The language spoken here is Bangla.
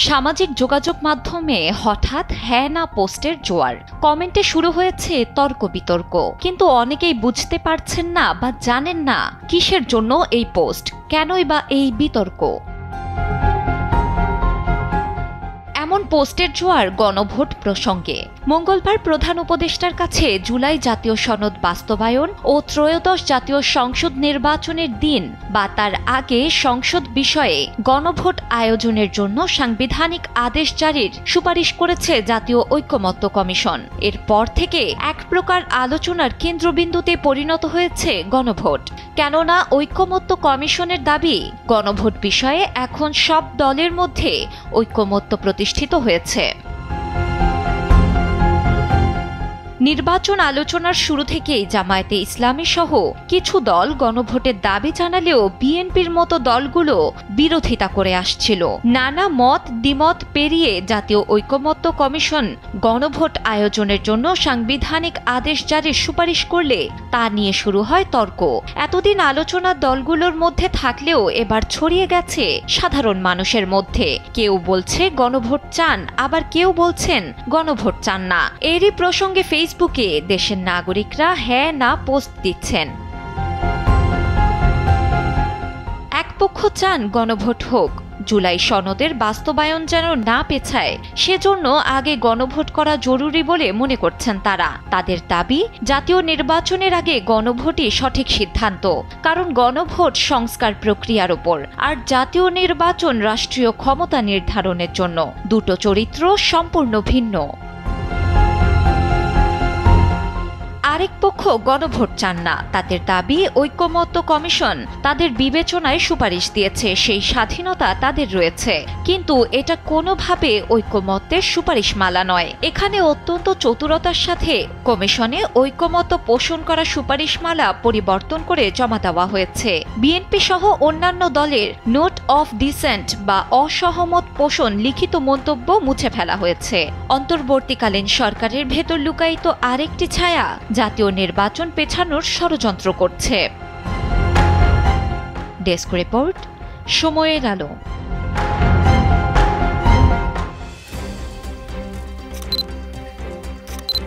সামাজিক যোগাযোগ মাধ্যমে হঠাৎ হ্যাঁ না পোস্টের জোয়ার। কমেন্টে শুরু হয়েছে তর্ক বিতর্ক, কিন্তু অনেকেই বুঝতে পারছেন না বা জানেন না কিসের জন্য এই পোস্ট, কেনই বা এই বিতর্ক। এমন পোস্টের জোয়ার গণভোট প্রসঙ্গে। মঙ্গলবার প্রধান উপদেষ্টার কাছে জুলাই জাতীয় সনদ বাস্তবায়ন ও ত্রয়োদশ জাতীয় সংসদ নির্বাচনের দিন বা তার আগে সংসদ বিষয়ে গণভোট আয়োজনের জন্য সাংবিধানিক আদেশ জারির সুপারিশ করেছে জাতীয় ঐকমত্য কমিশন। এরপর থেকে এক প্রকার আলোচনার কেন্দ্রবিন্দুতে পরিণত হয়েছে গণভোট। কেননা ঐকমত্য কমিশনের দাবি, গণভোট বিষয়ে এখন সব দলের মধ্যে ঐকমত্য প্রতিষ্ঠিত হয়েছে। নির্বাচন আলোচনার শুরু থেকেই জামায়াতে ইসলামী সহ কিছু দল গণভোটের দাবি জানালেও বিএনপির মতো দলগুলো বিরোধিতা করে আসছিল। নানা মত দ্বিমত পেরিয়ে জাতীয় ঐকমত্য কমিশন গণভোট আয়োজনের জন্য সাংবিধানিক আদেশ জারির সুপারিশ করলে তা নিয়ে শুরু হয় তর্ক। এতদিন আলোচনা দলগুলোর মধ্যে থাকলেও এবার ছড়িয়ে গেছে সাধারণ মানুষের মধ্যে। কেউ বলছে গণভোট চান, আবার কেউ বলছেন গণভোট চান না। এরই প্রসঙ্গে ফেসবুকে দেশের নাগরিকরা হ্যাঁ না পোস্ট দিচ্ছেন। এক পক্ষ চান গণভোট হোক, জুলাই সনদের বাস্তবায়ন যেন না পেছায়, সেজন্য আগে গণভোট করা জরুরি বলে মনে করছেন তারা। তাদের দাবি, জাতীয় নির্বাচনের আগে গণভোটই সঠিক সিদ্ধান্ত, কারণ গণভোট সংস্কার প্রক্রিয়ার উপর, আর জাতীয় নির্বাচন রাষ্ট্রীয় ক্ষমতা নির্ধারণের জন্য। দুটো চরিত্র সম্পূর্ণ ভিন্ন। আরেক পক্ষ গণভোট চান না। তাদের দাবি, ঐকমত্য কমিশন তাদের বিবেচনায় সুপারিশ দিয়েছে, সেই স্বাধীনতা তাদের রয়েছে, কিন্তু এটা কোনোভাবে ঐকমত্যের সুপারিশমালা নয়। এখানে অত্যন্ত চতুরতার সাথে কমিশনে ঐকমত্য পোষণ করা সুপারিশমালা পরিবর্তন করে জমা দেওয়া হয়েছে। বিএনপি সহ অন্যান্য দলের নোট অফ ডিসেন্ট বা অসহমত পোষণ লিখিত মন্তব্য মুছে ফেলা হয়েছে। অন্তর্বর্তীকালীন সরকারের ভেতর লুকায়িত আরেকটি ছায়া জাতীয় নির্বাচন পেছানোর ষড়যন্ত্র করছে। ডেস্ক রিপোর্ট, সময়ের আলো।